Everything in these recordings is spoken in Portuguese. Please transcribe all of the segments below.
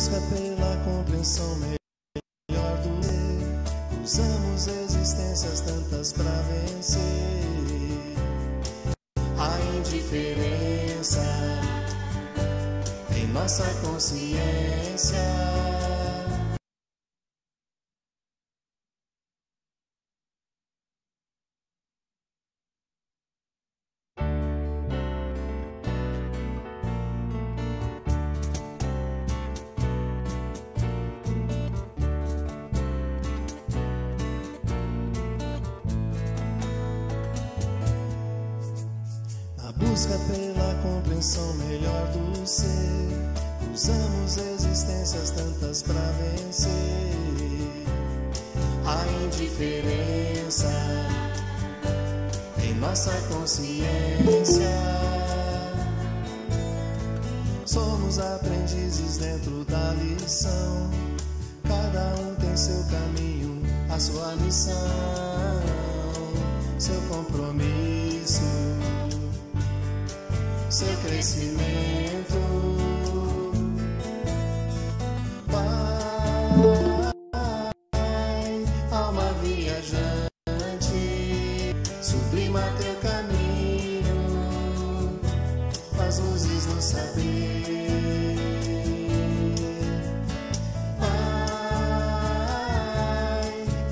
busca pela compreensão melhor do ser, usamos existências tantas pra vencer a indiferença em nossa consciência. Busca pela compreensão melhor do ser, usamos existências tantas pra vencer a indiferença em nossa consciência. Somos aprendizes dentro da lição, cada um tem seu caminho, a sua missão, seu compromisso, seu crescimento. Vai, alma viajante, sublima teu caminho, faz luzes no saber. Vai,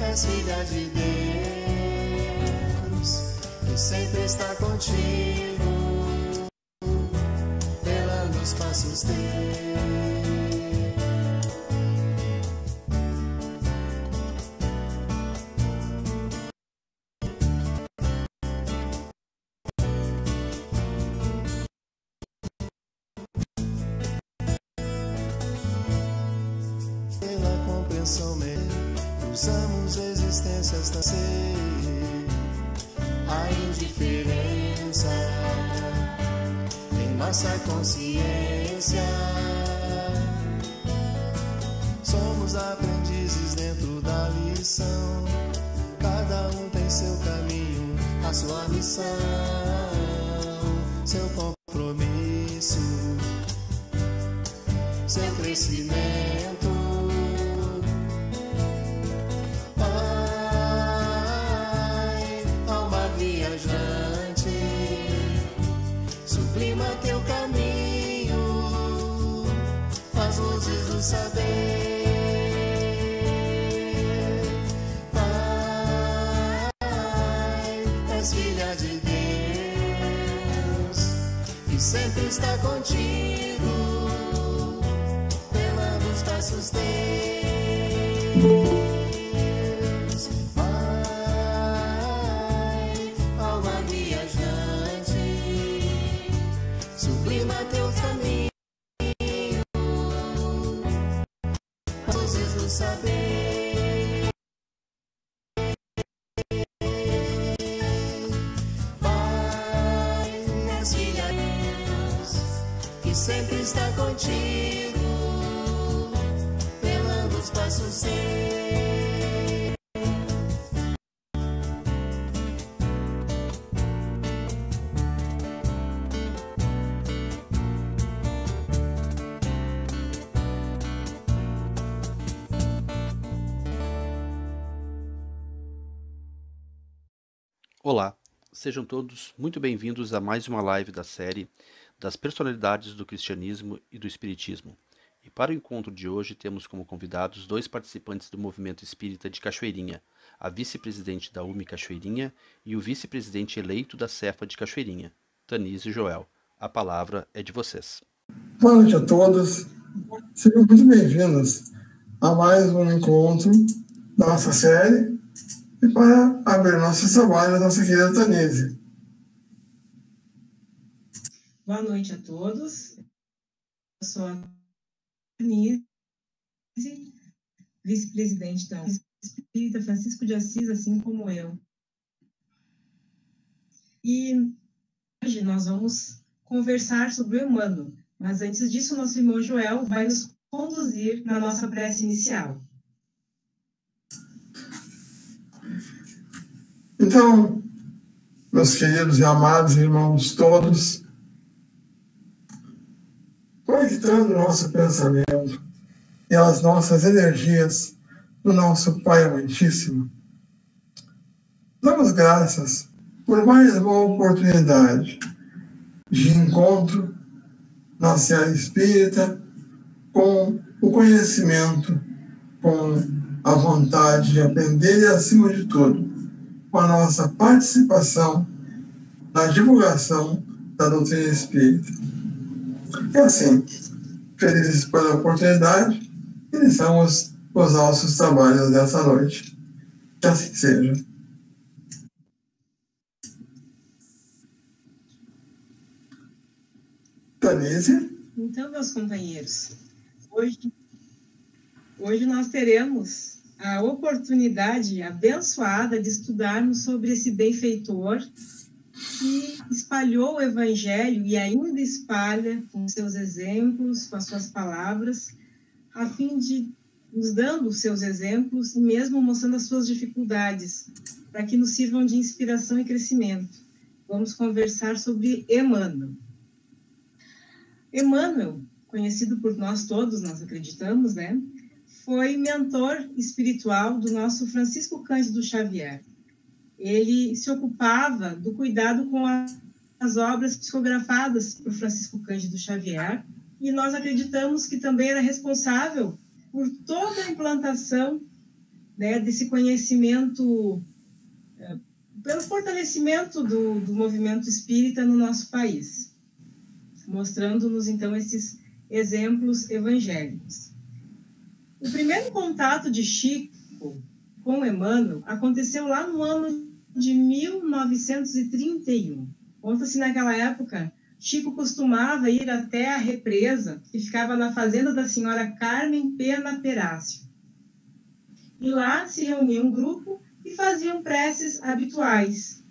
és filha de Deus, que sempre está contigo, passos teus. Pela compreensão melhor, usamos existências da ser a indiferença nossa consciência. Somos aprendizes dentro da lição, cada um tem seu caminho, a sua missão, seu compromisso, seu crescimento. Vai, alma viajante, sublima teu caminho, faz luzes do saber. Vai, és filha de Deus, que sempre está contigo, pela luz passos teus. Vai, alma viajante, sublima teu caminho, luzes do saber. Vai, és filha de Deus, que sempre está contigo, pela luz passos teus. Olá, sejam todos muito bem-vindos a mais uma live da série das personalidades do cristianismo e do espiritismo. E para o encontro de hoje temos como convidados dois participantes do movimento espírita de Cachoeirinha, a vice-presidente da UME Cachoeirinha e o vice-presidente eleito da Cefa de Cachoeirinha, Tanise e Joel. A palavra é de vocês. Boa noite a todos, sejam muito bem-vindos a mais um encontro da nossa série e para abrir nosso trabalho, a nossa querida Tanise. Boa noite a todos, eu sou a Tanise, vice-presidente da UME Espírita Francisco de Assis, assim como eu. E hoje nós vamos conversar sobre o humano, mas antes disso, nosso irmão Joel vai nos conduzir na nossa prece inicial. Então, meus queridos e amados irmãos todos, conectando nosso pensamento e as nossas energias do nosso Pai Amantíssimo. Damos graças por mais uma oportunidade de encontro na seara espírita com o conhecimento, com a vontade de aprender e, acima de tudo, com a nossa participação na divulgação da doutrina espírita. E assim, felizes pela oportunidade, iniciamos os nossos trabalhos dessa noite. Que assim seja. Tanise? Então, meus companheiros, hoje nós teremos a oportunidade abençoada de estudarmos sobre esse benfeitor que espalhou o Evangelho e ainda espalha com seus exemplos, com as suas palavras, a fim de nos dando os seus exemplos e mesmo mostrando as suas dificuldades, para que nos sirvam de inspiração e crescimento. Vamos conversar sobre Emmanuel. Emmanuel, conhecido por nós todos, nós acreditamos, né? Foi mentor espiritual do nosso Francisco Cândido Xavier. Ele se ocupava do cuidado com as obras psicografadas por Francisco Cândido Xavier, e nós acreditamos que também era responsável por toda a implantação, né, desse conhecimento, pelo fortalecimento do movimento espírita no nosso país, mostrando-nos, então, esses exemplos evangélicos. O primeiro contato de Chico com Emmanuel aconteceu lá no ano de 1931. Conta-se naquela época, Chico costumava ir até a represa que ficava na fazenda da senhora Carmen Pena Perácio. E lá se reunia um grupo e faziam preces habituais.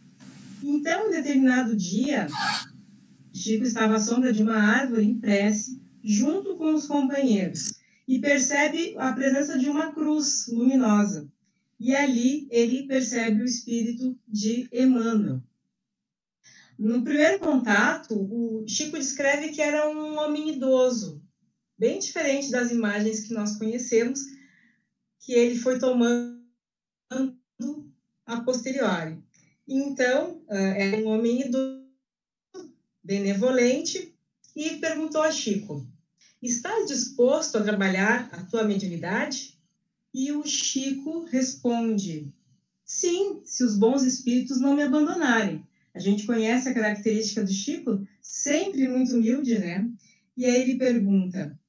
Então, em determinado dia, Chico estava à sombra de uma árvore em prece, junto com os companheiros, e percebe a presença de uma cruz luminosa. E ali ele percebe o espírito de Emmanuel. No primeiro contato, o Chico descreve que era um homem idoso, bem diferente das imagens que nós conhecemos, que ele foi tomando a posteriori. Então, era um homem idoso, benevolente, e perguntou a Chico: estás disposto a trabalhar a tua mediunidade? E o Chico responde: sim, se os bons espíritos não me abandonarem. A gente conhece a característica do Chico, sempre muito humilde, né? E aí ele pergunta,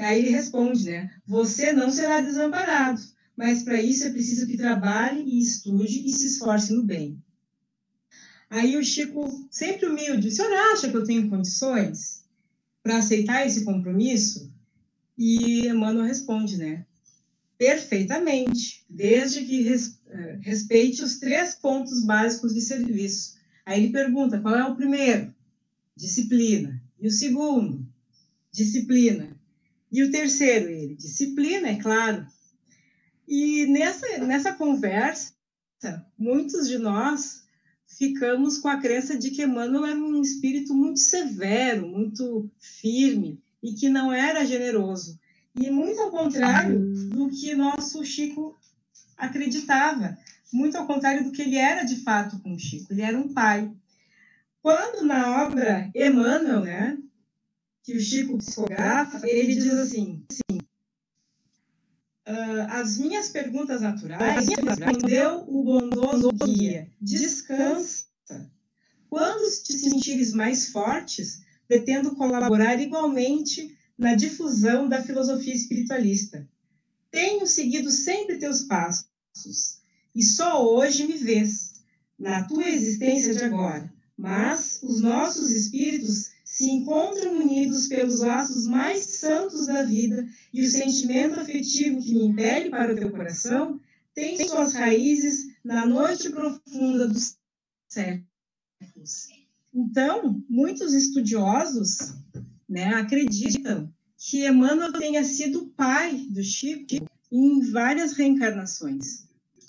aí ele responde, né? Você não será desamparado, mas para isso é preciso que trabalhe e estude e se esforce no bem. Aí o Chico, sempre humilde: o senhor acha que eu tenho condições para aceitar esse compromisso? E Emmanuel responde, né? Perfeitamente, desde que respeite os 3 pontos básicos de serviço. Aí ele pergunta, qual é o primeiro? Disciplina. E o segundo? Disciplina. E o terceiro, disciplina, é claro. E nessa conversa, muitos de nós ficamos com a crença de que Emmanuel era um espírito muito severo, muito firme, e que não era generoso. E muito ao contrário do que nosso Chico acreditava, muito ao contrário do que ele era de fato com o Chico, ele era um pai. Quando na obra Emmanuel, né, que o Chico psicografa, ele diz assim, as minhas perguntas naturais, respondeu o bondoso guia, descansa. Quando te sentires mais fortes, pretendo colaborar igualmente na difusão da filosofia espiritualista. Tenho seguido sempre teus passos, e só hoje me vês, na tua existência de agora. Mas os nossos espíritos se encontram unidos pelos laços mais santos da vida, e o sentimento afetivo que me impele para o teu coração tem suas raízes na noite profunda dos séculos. Então, muitos estudiosos, né, acreditam que Emmanuel tenha sido o pai do Chico em várias reencarnações.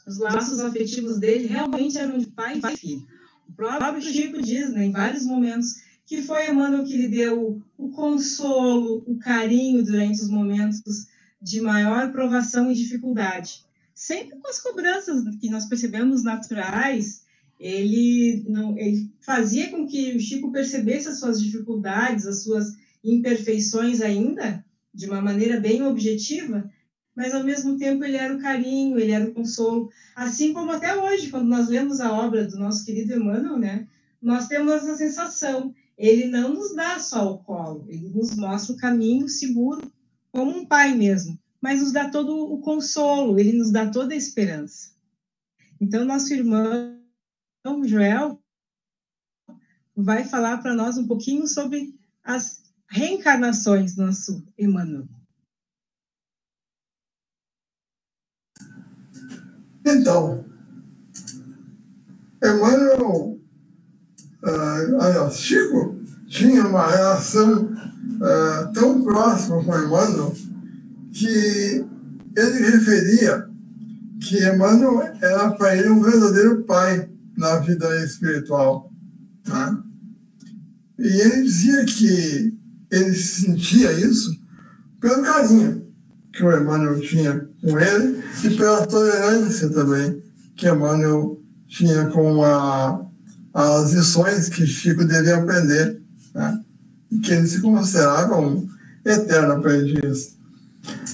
Os laços afetivos dele realmente eram de pai e filho. O próprio Chico diz, né, em vários momentos, que foi Emmanuel que lhe deu o consolo, o carinho durante os momentos de maior provação e dificuldade. Sempre com as cobranças que nós percebemos naturais, ele fazia com que o Chico percebesse as suas dificuldades, as suas imperfeições ainda, de uma maneira bem objetiva, mas ao mesmo tempo ele era o carinho, ele era o consolo. Assim como até hoje, quando nós lemos a obra do nosso querido Emmanuel, né, nós temos essa sensação. Ele não nos dá só o colo, ele nos mostra o caminho seguro, como um pai mesmo, mas nos dá todo o consolo, ele nos dá toda a esperança. Então, nosso irmão Joel vai falar para nós um pouquinho sobre as reencarnações do nosso Emmanuel. Então, Emmanuel, Chico tinha uma relação tão próxima com Emmanuel que ele referia que Emmanuel era para ele um verdadeiro pai na vida espiritual. Tá? E ele dizia que ele sentia isso pelo carinho que o Emmanuel tinha com ele e pela tolerância também que Emmanuel tinha com as lições que Chico devia aprender, né? E que ele se considerava um eterno aprendiz.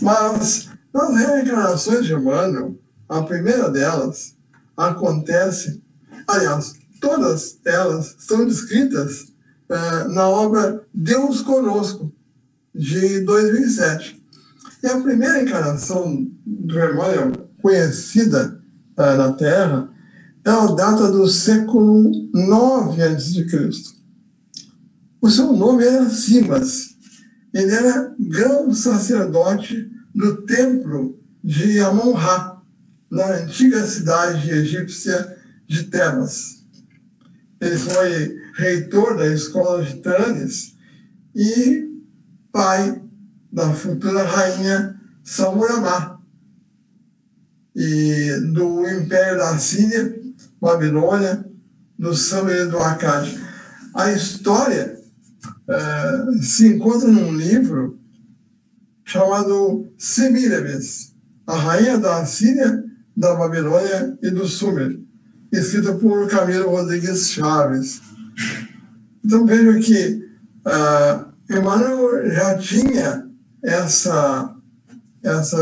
Mas nas reencarnações de Emmanuel, a primeira delas acontece, aliás, todas elas são descritas na obra Deus Conosco, de 2007. E a primeira encarnação do Emmanuel, conhecida na Terra, ela data do século IX a.C. O seu nome era Simas. Ele era grão sacerdote do templo de Amon-Ra, na antiga cidade egípcia de Tebas. Ele foi reitor da escola de Tanis e pai da futura rainha Samuramá e do Império da Síria, Babilônia, do Sâmara e do Acade. A história se encontra num livro chamado Semíramis, a rainha da Síria, da Babilônia e do Sumer, escrito por Camilo Rodrigues Chaves. Então vejo que Emmanuel já tinha essa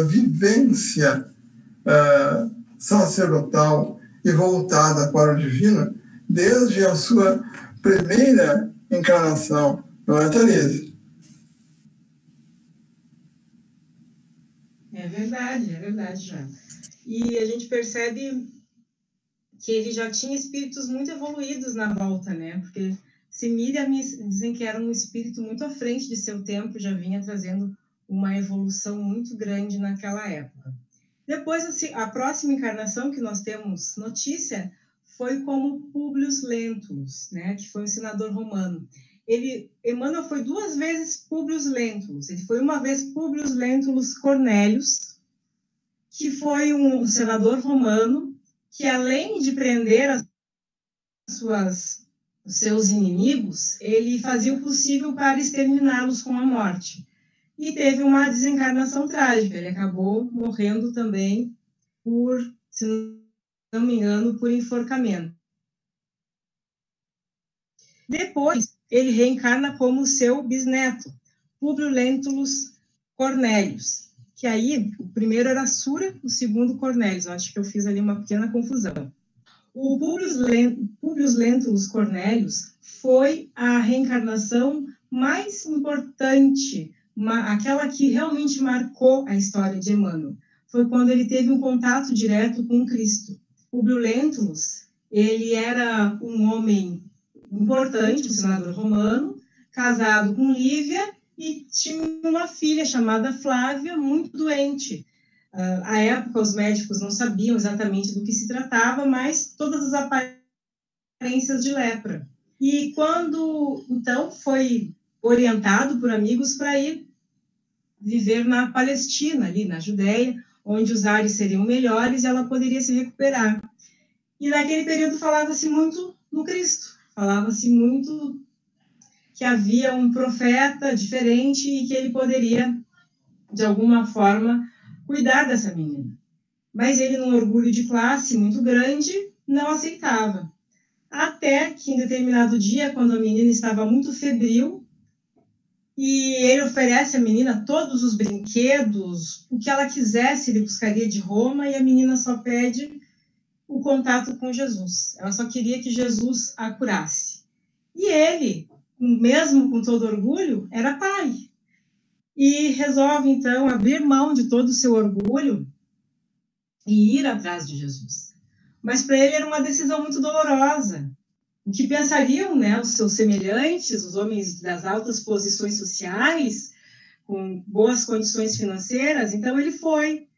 vivência sacerdotal e voltada para o divino desde a sua primeira encarnação, não é, Therese? É verdade, João. E a gente percebe que ele já tinha espíritos muito evoluídos na volta, né? Porque Semíramis dizem que era um espírito muito à frente de seu tempo, já vinha trazendo uma evolução muito grande naquela época. Depois, a próxima encarnação que nós temos notícia foi como Públio Lentulus, né? Que foi um senador romano. Emmanuel foi 2 vezes Públio Lentulus. Ele foi uma vez Públio Lentulus Cornélius, que foi um senador romano que, além de prender os seus inimigos, ele fazia o possível para exterminá-los com a morte. E teve uma desencarnação trágica. Ele acabou morrendo também por, se não me engano, por enforcamento. Depois, ele reencarna como seu bisneto, Públio Lentulus Cornélius, que aí o primeiro era Sura, o segundo Cornélius. Acho que eu fiz ali uma pequena confusão. O Públio Lentulus Cornélius foi a reencarnação mais importante, aquela que realmente marcou a história de Emmanuel. Foi quando ele teve um contato direto com Cristo. Públio Lentulus, ele era um homem importante, um senador romano, casado com Lívia e tinha uma filha chamada Flávia, muito doente. À época, os médicos não sabiam exatamente do que se tratava, mas todas as aparências de lepra. E quando, então, foi orientado por amigos para ir viver na Palestina, ali na Judéia, onde os ares seriam melhores e ela poderia se recuperar. E naquele período falava-se muito no Cristo, falava-se muito que havia um profeta diferente e que ele poderia, de alguma forma, cuidar dessa menina. Mas ele, num orgulho de classe muito grande, não aceitava. Até que, em determinado dia, quando a menina estava muito febril, e ele oferece à menina todos os brinquedos, o que ela quisesse, ele buscaria de Roma, e a menina só pede o contato com Jesus. Ela só queria que Jesus a curasse. E ele, mesmo com todo orgulho, era pai. E resolve, então, abrir mão de todo o seu orgulho e ir atrás de Jesus. Mas para ele era uma decisão muito dolorosa. O que pensariam, né, os seus semelhantes, os homens das altas posições sociais, com boas condições financeiras? Então ele foi,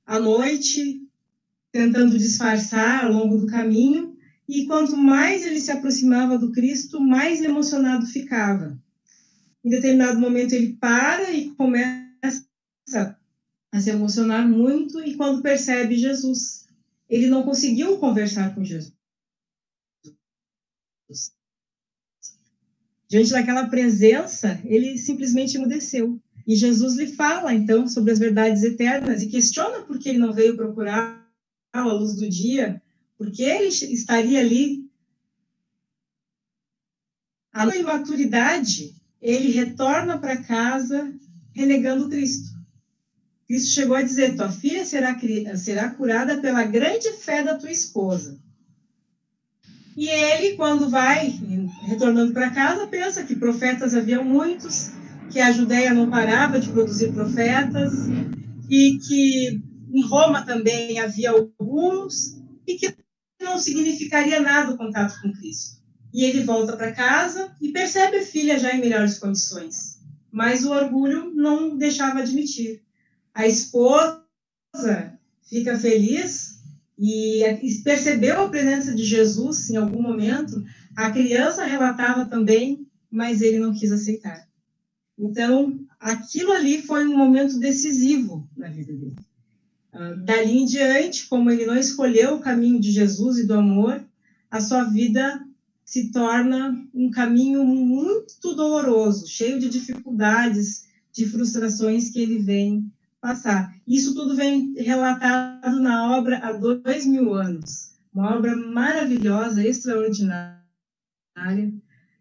à noite, tentando disfarçar ao longo do caminho, e quanto mais ele se aproximava do Cristo, mais emocionado ficava. Em determinado momento ele para e começa a se emocionar muito, e quando percebe Jesus, ele não conseguiu conversar com Jesus. Diante daquela presença, ele simplesmente emudeceu. E Jesus lhe fala, então, sobre as verdades eternas e questiona por que ele não veio procurar a luz do dia, porque ele estaria ali. A imaturidade, ele retorna para casa renegando Cristo. Cristo chegou a dizer: tua filha será curada pela grande fé da tua esposa. E ele, quando vai, retornando para casa, pensa que profetas haviam muitos, que a Judéia não parava de produzir profetas, e que em Roma também havia alguns, e que não significaria nada o contato com Cristo. E ele volta para casa e percebe a filha já em melhores condições. Mas o orgulho não deixava admitir. A esposa fica feliz e percebeu a presença de Jesus em algum momento. A criança relatava também, mas ele não quis aceitar. Então, aquilo ali foi um momento decisivo na vida dele. Dali em diante, como ele não escolheu o caminho de Jesus e do amor, a sua vida se torna um caminho muito doloroso, cheio de dificuldades, de frustrações que ele vem passar. Isso tudo vem relatado na obra há 2000 anos. Uma obra maravilhosa, extraordinária,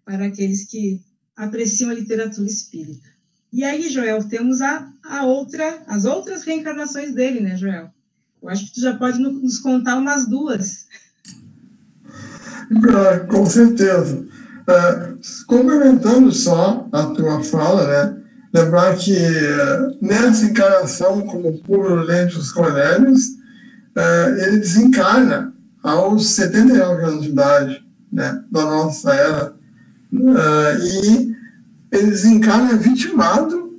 para aqueles que apreciam a literatura espírita. E aí, Joel, temos as outras reencarnações dele, né, Joel? Eu acho que tu já pode nos contar umas duas. Com certeza. Complementando só a tua fala, né? Lembrar que nessa encarnação, como Publio Lentulus Cornelius, ele desencarna aos 79 anos de idade, né, da nossa era, e ele desencarna vitimado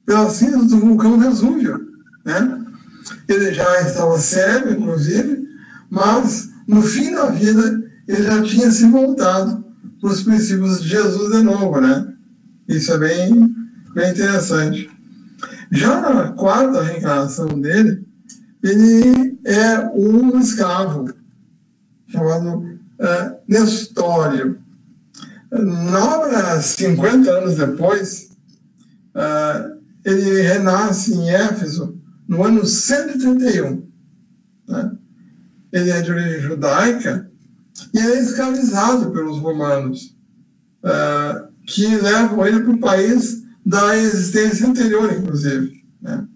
pela cinza do vulcão Vesúvio, né? Ele já estava cego, inclusive, mas no fim da vida ele já tinha se voltado para os princípios de Jesus de novo, né? Isso é bem interessante. Já na quarta reencarnação dele, ele é um escravo chamado Nestório. Na obra, 50 anos depois, ele renasce em Éfeso no ano 131. Né? Ele é de origem judaica e é escravizado pelos romanos, que levam ele para o país da existência anterior, inclusive. Né?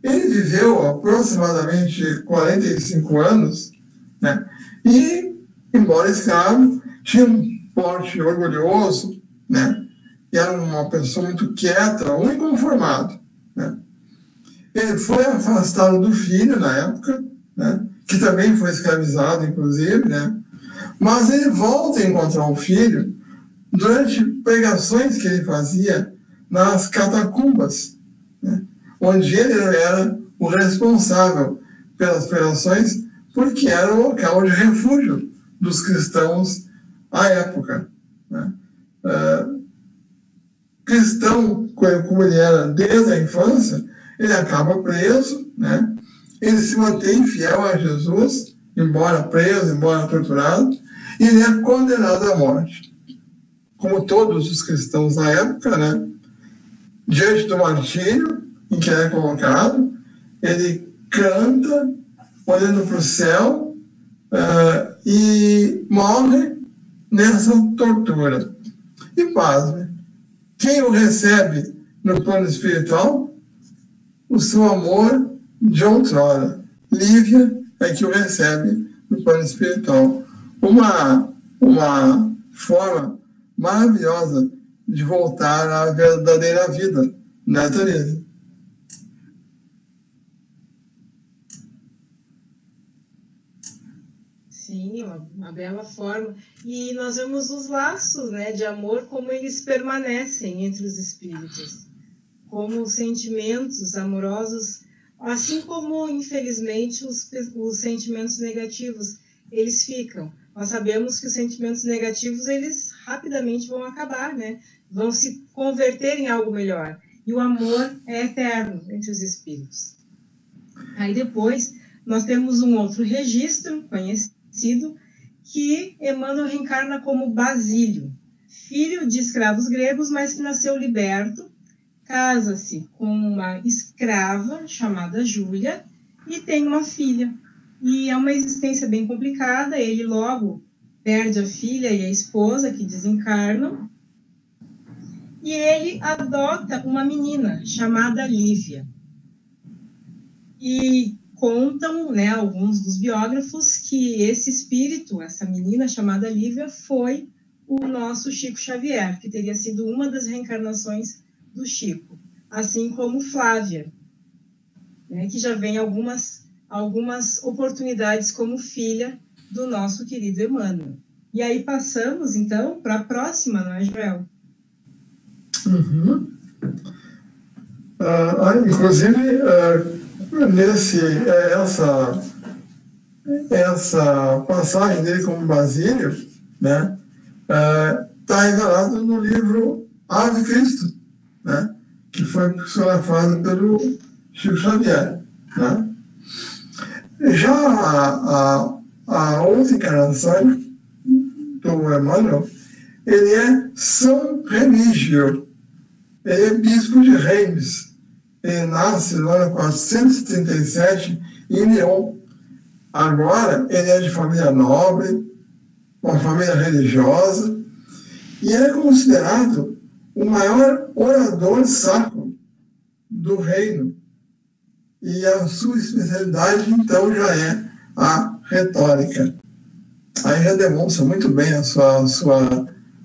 Ele viveu aproximadamente 45 anos, né? E, embora escravo, tinha um porte orgulhoso, né? E era uma pessoa muito quieta, um inconformado. Né? Ele foi afastado do filho na época, né? Que também foi escravizado, inclusive, né? Mas ele volta a encontrar o filho durante pregações que ele fazia nas catacumbas, né? Onde ele era o responsável pelas pregações, porque era o local de refúgio dos cristãos à época. Né? Cristão, como ele era desde a infância, ele acaba preso, né? Ele se mantém fiel a Jesus, embora preso, embora torturado, e ele é condenado à morte. Como todos os cristãos da época, né? Diante do martírio em que ele é colocado, ele canta, olhando para o céu, e morre nessa tortura. E pasme, quem o recebe no plano espiritual? O seu amor de outrora. Lívia é que o recebe no plano espiritual. Uma forma maravilhosa de voltar à verdadeira vida, né, Tereza? Sim, uma bela forma. E nós vemos os laços, né, de amor, como eles permanecem entre os espíritos. Como os sentimentos amorosos, assim como, infelizmente, os sentimentos negativos, eles ficam. Nós sabemos que os sentimentos negativos, eles rapidamente vão acabar, né? Vão se converter em algo melhor. E o amor é eterno entre os espíritos. Aí depois, nós temos um outro registro conhecido, que Emmanuel reencarna como Basílio, filho de escravos gregos, mas que nasceu liberto, casa-se com uma escrava chamada Júlia e tem uma filha. E é uma existência bem complicada, ele logo perde a filha e a esposa, que desencarnam, e ele adota uma menina chamada Lívia. E contam, né, alguns dos biógrafos que esse espírito, essa menina chamada Lívia, foi o nosso Chico Xavier, que teria sido uma das reencarnações do Chico, assim como Flávia, né, que já vem algumas oportunidades como filha do nosso querido Emmanuel. E aí passamos, então, para a próxima, não é, Joel? Uhum. Inclusive, essa passagem dele como Basílio, né, está revelado no livro Ave Cristo, né, que foi psicografado pelo Chico Xavier. Né? Já a outra encarnação do Emmanuel, ele é São Remígio, ele é bispo de Reims. Ele nasce no ano 437 em Lyon. Agora, ele é de família nobre, uma família religiosa, e ele é considerado o maior orador sacro do reino. E a sua especialidade, então, já é a retórica. Aí já demonstra muito bem a sua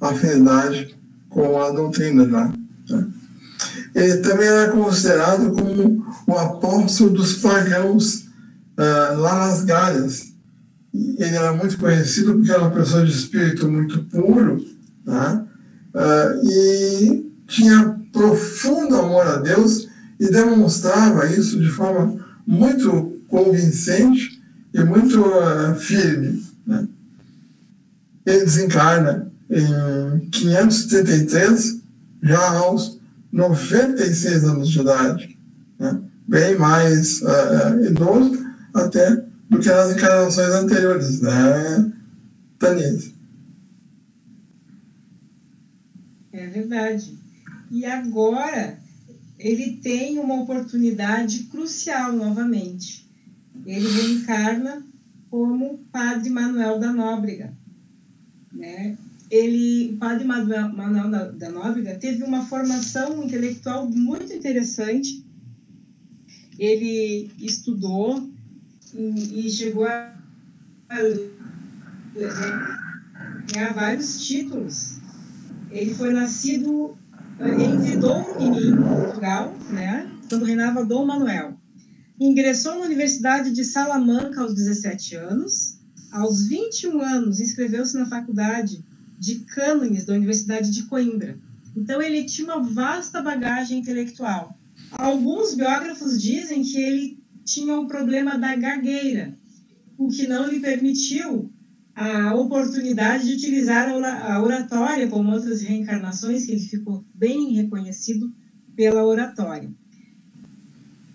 afinidade com a doutrina, né? Ele também era considerado como o apóstolo dos pagãos lá nas Galhas. Ele era muito conhecido porque era uma pessoa de espírito muito puro, né? E tinha profundo amor a Deus e demonstrava isso de forma muito convincente e muito firme. Né? Ele desencarna em 573, já aos 96 anos de idade, né? Bem mais idoso até do que nas encarnações anteriores, né, Tanise? É verdade. E agora ele tem uma oportunidade crucial novamente. Ele reencarna como Padre Manuel da Nóbrega, né? O Padre Manuel da Nóbrega teve uma formação intelectual muito interessante. Ele estudou e chegou a ganhar vários títulos. Ele foi nascido entre Dom e Minho, Portugal, né, quando reinava Dom Manuel. Ingressou na Universidade de Salamanca aos 17 anos. Aos 21 anos, inscreveu-se na Faculdade de Cânones da Universidade de Coimbra. Então, ele tinha uma vasta bagagem intelectual. Alguns biógrafos dizem que ele tinha um problema da gagueira, o que não lhe permitiu a oportunidade de utilizar a oratória, como outras reencarnações, que ele ficou bem reconhecido pela oratória.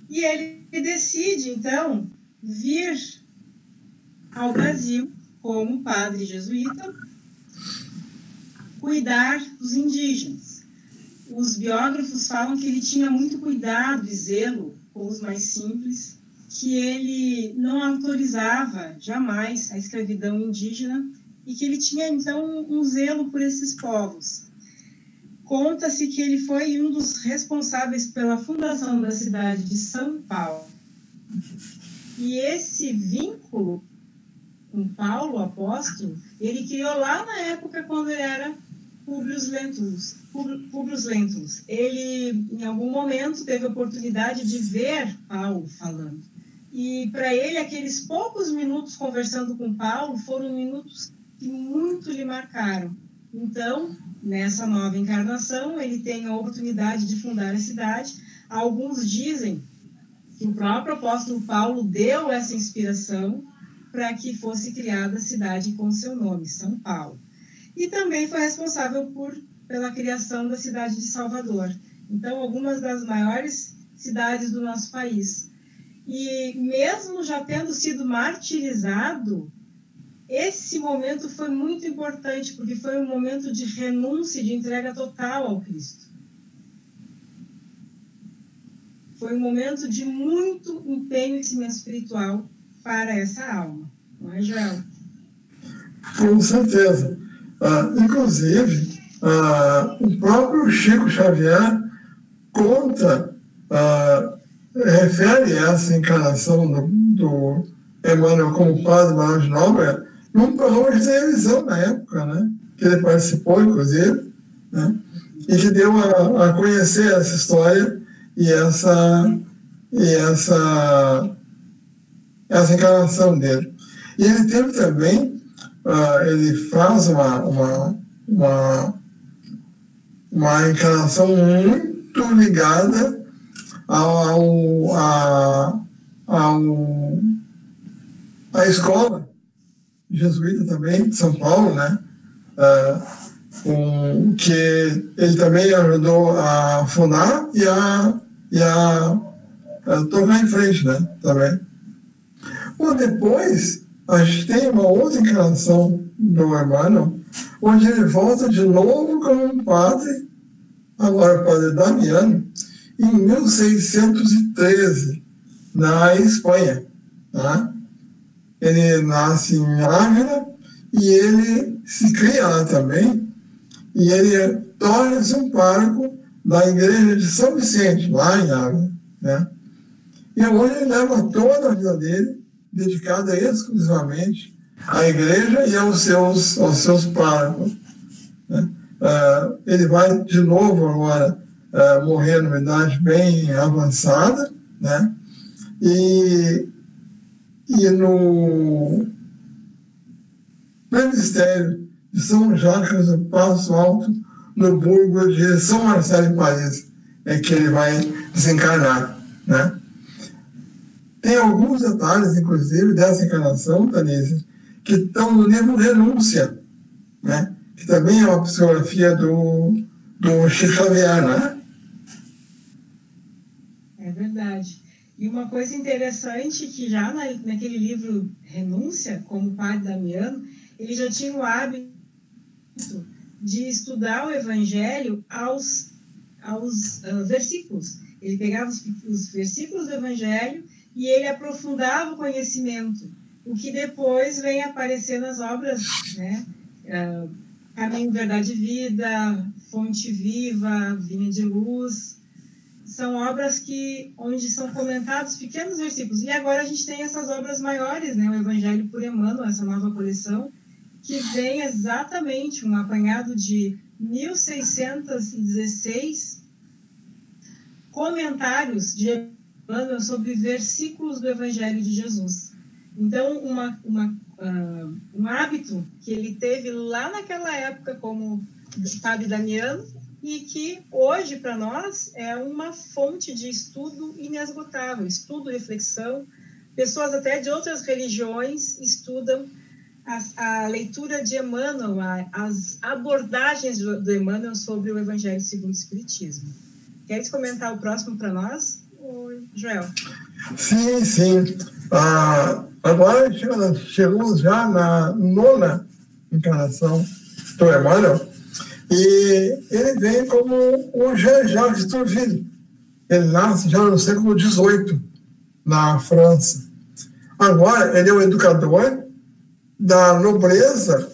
E ele decide, então, vir ao Brasil como padre jesuíta, cuidar dos indígenas. Os biógrafos falam que ele tinha muito cuidado e zelo com os mais simples, que ele não autorizava jamais a escravidão indígena e que ele tinha, então, um zelo por esses povos. Conta-se que ele foi um dos responsáveis pela fundação da cidade de São Paulo. E esse vínculo com Paulo, o apóstolo, ele criou lá na época quando ele era Publius Lentulus. Ele, em algum momento, teve a oportunidade de ver Paulo falando. E, para ele, aqueles poucos minutos conversando com Paulo foram minutos que muito lhe marcaram. Então, nessa nova encarnação, ele tem a oportunidade de fundar a cidade. Alguns dizem que o próprio apóstolo Paulo deu essa inspiração para que fosse criada a cidade com seu nome, São Paulo. E também foi responsável pela criação da cidade de Salvador. Então, algumas das maiores cidades do nosso país. E mesmo já tendo sido martirizado, esse momento foi muito importante, porque foi um momento de renúncia, de entrega total ao Cristo. Foi um momento de muito empenho e cimento espiritual para essa alma. Não é, Joel? Com certeza. Inclusive, o próprio Chico Xavier conta, refere essa encarnação do Emmanuel como padre maior de Nóbrega num programa de televisão na época, né? Que ele participou, inclusive, né? E que deu a conhecer essa história e essa encarnação dele. E ele teve também, ele faz uma encarnação muito ligada à escola jesuíta também, de São Paulo, né? Que ele também ajudou a fundar e a tocar em frente, né? Também. Bom, depois, a gente tem uma outra encarnação do Emmanuel, onde ele volta de novo como um padre, agora o padre Damiano, em 1613, na Espanha. Tá? Ele nasce em Ávila e ele se cria lá também, e ele torna-se um pároco da igreja de São Vicente, lá em Ávila. Né? E hoje ele leva toda a vida dele dedicada exclusivamente à igreja e aos seus párocos. Né? Ele vai de novo agora morrer numa idade bem avançada, né? E no ministério de São Jacques do Passo Alto, no burgo de São Marcelo, em Paris, é que ele vai desencarnar, né? Tem alguns detalhes, inclusive, dessa encarnação, Tanise, que estão no livro Renúncia, né? Que também é uma psicografia do Chico Xavier, né? É verdade. E uma coisa interessante que já naquele livro Renúncia, como padre Damiano, ele já tinha o hábito de estudar o Evangelho aos versículos. Ele pegava os versículos do Evangelho e ele aprofundava o conhecimento, o que depois vem aparecer nas obras, né? Caminho, Verdade e Vida, Fonte Viva, Vinha de Luz. São obras onde são comentados pequenos versículos. E agora a gente tem essas obras maiores, né? O Evangelho por Emmanuel, essa nova coleção, que vem exatamente um apanhado de 1616 comentários de Emmanuel sobre versículos do Evangelho de Jesus. Então, um hábito que ele teve lá naquela época como padre Damiano, e que hoje, para nós, é uma fonte de estudo inesgotável, estudo, reflexão. Pessoas até de outras religiões estudam a leitura de Emmanuel, as abordagens do Emmanuel sobre o Evangelho segundo o Espiritismo. Queres comentar o próximo para nós, Joel? Sim. Agora chegamos já na 9ª encarnação do Emmanuel, e ele vem como o Jean-Jacques Tourville. Ele nasce já no século XVIII, na França. Agora, ele é um educador da nobreza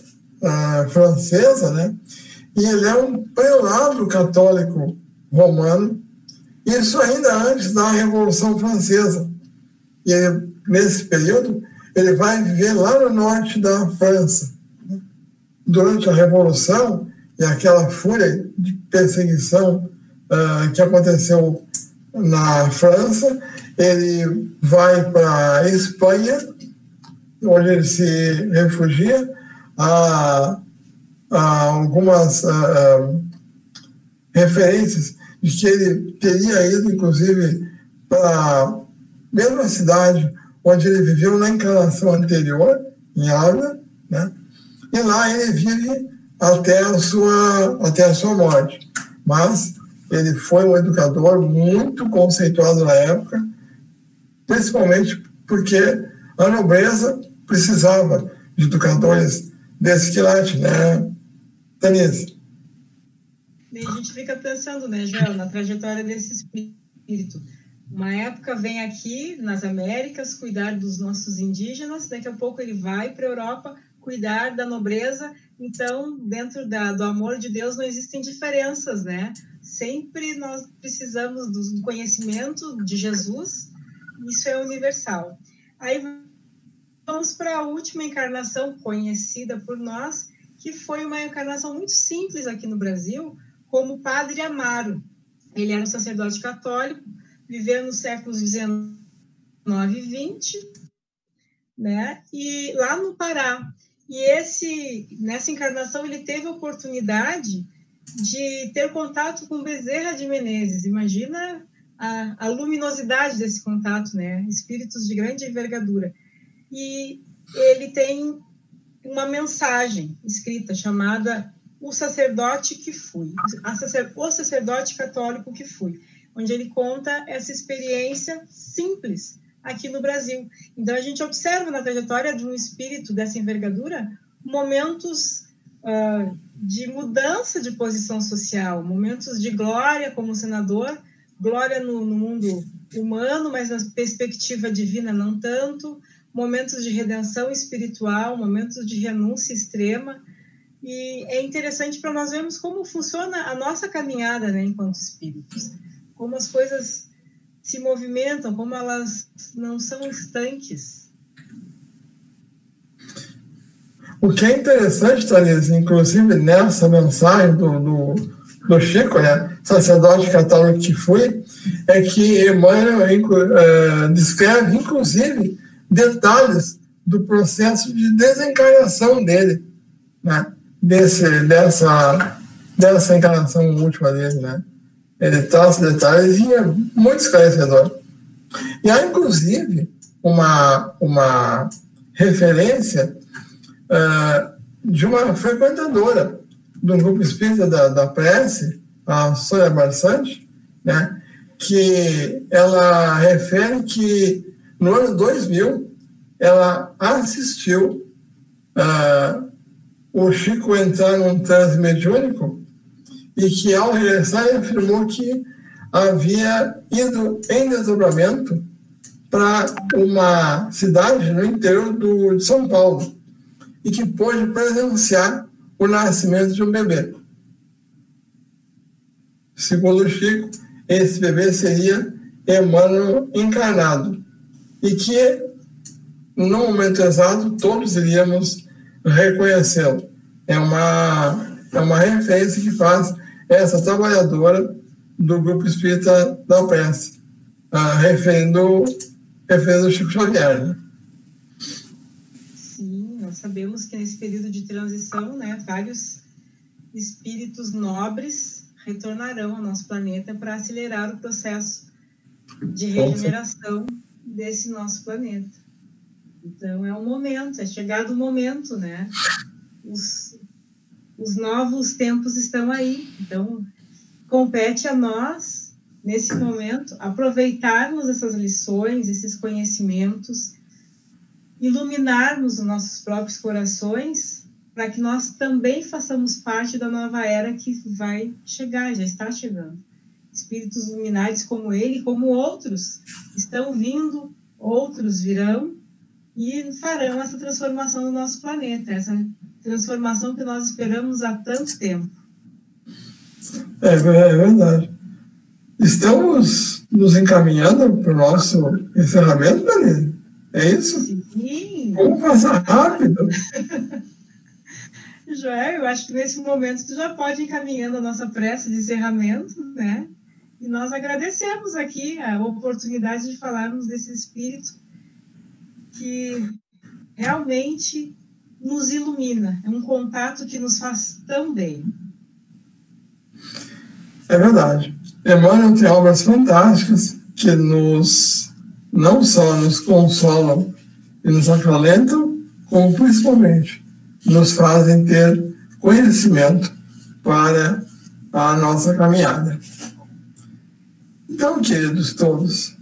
francesa, né? E ele é um prelado católico romano, isso ainda antes da Revolução Francesa. E ele, nesse período, ele vai viver lá no norte da França. Durante a Revolução e aquela fúria de perseguição que aconteceu na França, ele vai para a Espanha, onde ele se refugia. Há algumas referências de que ele teria ido, inclusive, para a mesma cidade onde ele viveu na encarnação anterior, em Ávila, né? E lá ele vive até a sua morte. Mas ele foi um educador muito conceituado na época, principalmente porque a nobreza precisava de educadores desse quilate, né, Denise? E a gente fica pensando, né, Joel, na trajetória desse espírito. Uma época vem aqui, nas Américas, cuidar dos nossos indígenas, daqui a pouco ele vai para a Europa cuidar da nobreza. Então, dentro do amor de Deus não existem diferenças, né? Sempre nós precisamos do conhecimento de Jesus, isso é universal. Aí vamos para a última encarnação conhecida por nós, que foi uma encarnação muito simples aqui no Brasil, como o Padre Amaro. Ele era um sacerdote católico, viveu nos séculos XIX e XX, né? E lá no Pará. E nessa encarnação ele teve a oportunidade de ter contato com Bezerra de Menezes. Imagina a luminosidade desse contato, né? Espíritos de grande envergadura. E ele tem uma mensagem escrita chamada O Sacerdote que Fui, o Sacerdote Católico que Fui, onde ele conta essa experiência simples aqui no Brasil. Então, a gente observa na trajetória de um espírito dessa envergadura momentos de mudança de posição social, momentos de glória como senador, glória no mundo humano, mas na perspectiva divina não tanto, momentos de redenção espiritual, momentos de renúncia extrema. E é interessante para nós vermos como funciona a nossa caminhada, né, enquanto espíritos, como as coisas se movimentam, como elas não são estanques. O que é interessante, Thalys, inclusive nessa mensagem do Chico, né, sacerdote católico que fui, é que Emmanuel descreve, inclusive, detalhes do processo de desencarnação dele, né, dessa encarnação última dele, né? Ele traz detalhes e é muito esclarecedor. E há, inclusive, uma referência de uma frequentadora do grupo espírita da prece, a Sônia Barçante, né, que ela refere que no ano 2000 ela assistiu o Chico entrar num transe mediúnico e que, ao regressar, ele afirmou que havia ido em desdobramento para uma cidade no interior de São Paulo e que pôde presenciar o nascimento de um bebê. Segundo o Chico, esse bebê seria Emmanuel encarnado e que, no momento exato, todos iríamos reconhecê-lo. É uma referência que faz essa trabalhadora do grupo espírita da prece, referindo o Chico Xavier, né? Sim, nós sabemos que nesse período de transição, né, vários espíritos nobres retornarão ao nosso planeta para acelerar o processo de regeneração desse nosso planeta. Então, é um momento, é chegado o momento, né? Os novos tempos estão aí. Então, compete a nós, nesse momento, aproveitarmos essas lições, esses conhecimentos, iluminarmos os nossos próprios corações para que nós também façamos parte da nova era que vai chegar, já está chegando. Espíritos luminares como ele, como outros, estão vindo, outros virão e farão essa transformação do nosso planeta, essa transformação que nós esperamos há tanto tempo. É verdade. Estamos nos encaminhando para o nosso encerramento, Daniela? É isso? Sim. Vamos passar rápido. Joel, eu acho que nesse momento tu já pode ir encaminhando a nossa prece de encerramento, né? E nós agradecemos aqui a oportunidade de falarmos desse espírito que realmente nos ilumina. É um contato que nos faz tão bem. É verdade. Emmanuel tem obras fantásticas que não só nos consolam e nos acalentam, como principalmente nos fazem ter conhecimento para a nossa caminhada. Então, queridos todos,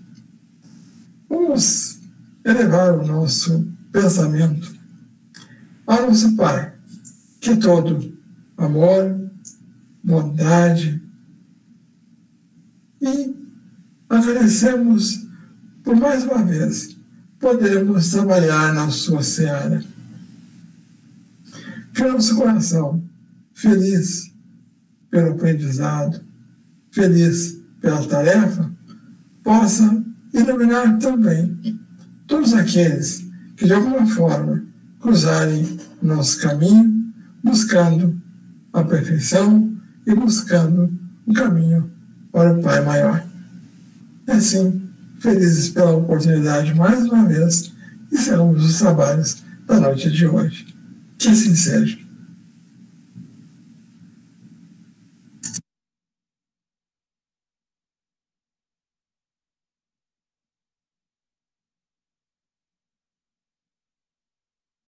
vamos elevar o nosso pensamento ao nosso Pai, que é todo amor, bondade, e agradecemos por mais uma vez podermos trabalhar na sua seara. Que o nosso coração, feliz pelo aprendizado, feliz pela tarefa, possa iluminar também todos aqueles que de alguma forma cruzarem nosso caminho, buscando a perfeição e buscando um caminho para o Pai Maior. E assim, felizes pela oportunidade mais uma vez, encerramos os trabalhos da noite de hoje. Que assim seja.